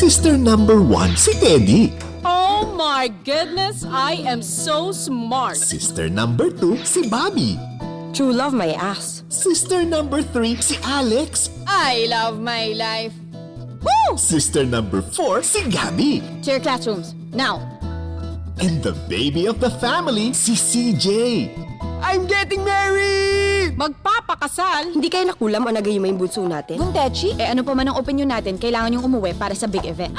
Sister number 1, si Teddy. Oh my goodness, I am so smart. Sister number 2, si Bobby. True love my ass. Sister number 3, si Alex. I love my life. Sister number 4, si Gabby. To your classrooms, now. And the baby of the family, si CJ. I'm getting married! Magpapakasal? Hindi kayo nakulam o nagayuma yung bunso natin? Buntechi? Ano pa man ang opinion natin, kailangan yung umuwi para sa big event.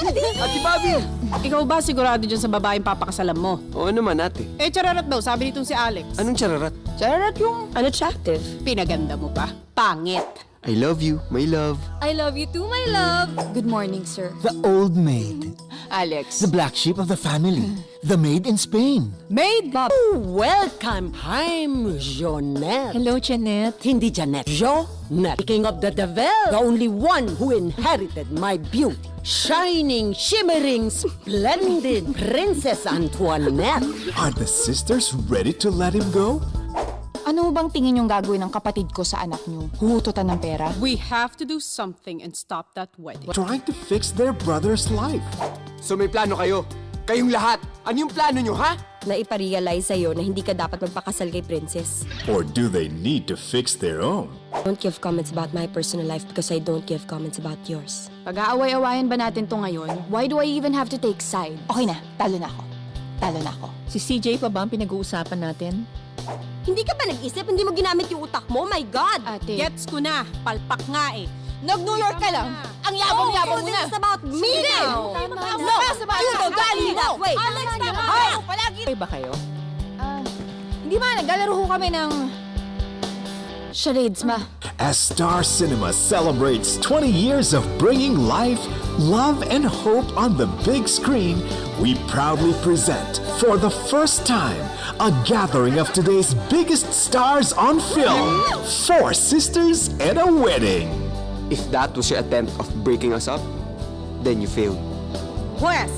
Ate Bobby! Ikaw ba sigurado dyan sa babaeng papakasalan mo? Oo naman ate. Chararat daw, sabi nitong si Alex. Anong chararat? Chararat yung Unattractive. pinaganda mo pa. Pangit. I love you, my love. I love you too, my love. Good morning, sir. The old maid. Alex. The black sheep of the family. The maid in Spain. Maid Bob. Welcome, I'm Jeanette. Hello, Janet. Hindi Janet, Jeanette. King of the devil, the only one who inherited my beauty. Shining, shimmering, splendid Princess Antoinette. Are the sisters ready to let him go? Ano bang tingin yung gagawin ng kapatid ko sa anak niyo? Huhututan ng pera? We have to do something and stop that wedding. Trying to fix their brother's life. So may plano kayo? Kayong lahat. Ano yung plano nyo, ha? Na iparealize sa'yo na hindi ka dapat magpakasal kay Princess. Or do they need to fix their own? Don't give comments about my personal life because I don't give comments about yours. Pag-aaway-awayan ba natin to ngayon? Why do I even have to take side? Okay na, talo na ako. Talo na ako. Si CJ pa ba ang pinag-uusapan natin? Hindi ka ba nag-isip? Hindi mo ginamit yung utak mo? My God! Ate, Gets ko na. Palpak nga eh. nag-New York ka lang. Ang yabang-yabang mo na. This is about me now! No, you don't value that way. Alex, tama ka. Palagi. Okay ba kayo? Hindi ba, naglalaro ho kami ng charades, ma. As Star Cinema celebrates 20 years of bringing life, love, and hope on the big screen, we proudly present, for the first time, a gathering of today's biggest stars on film, Four Sisters and a Wedding. If that was your attempt of breaking us up, then you failed. Pwes,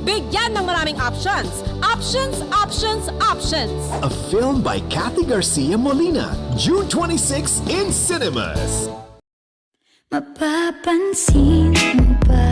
bigyan ng maraming options. Options, options, options. A film by Kathy Garcia Molina, June 26 in cinemas. Mapapansin mo ba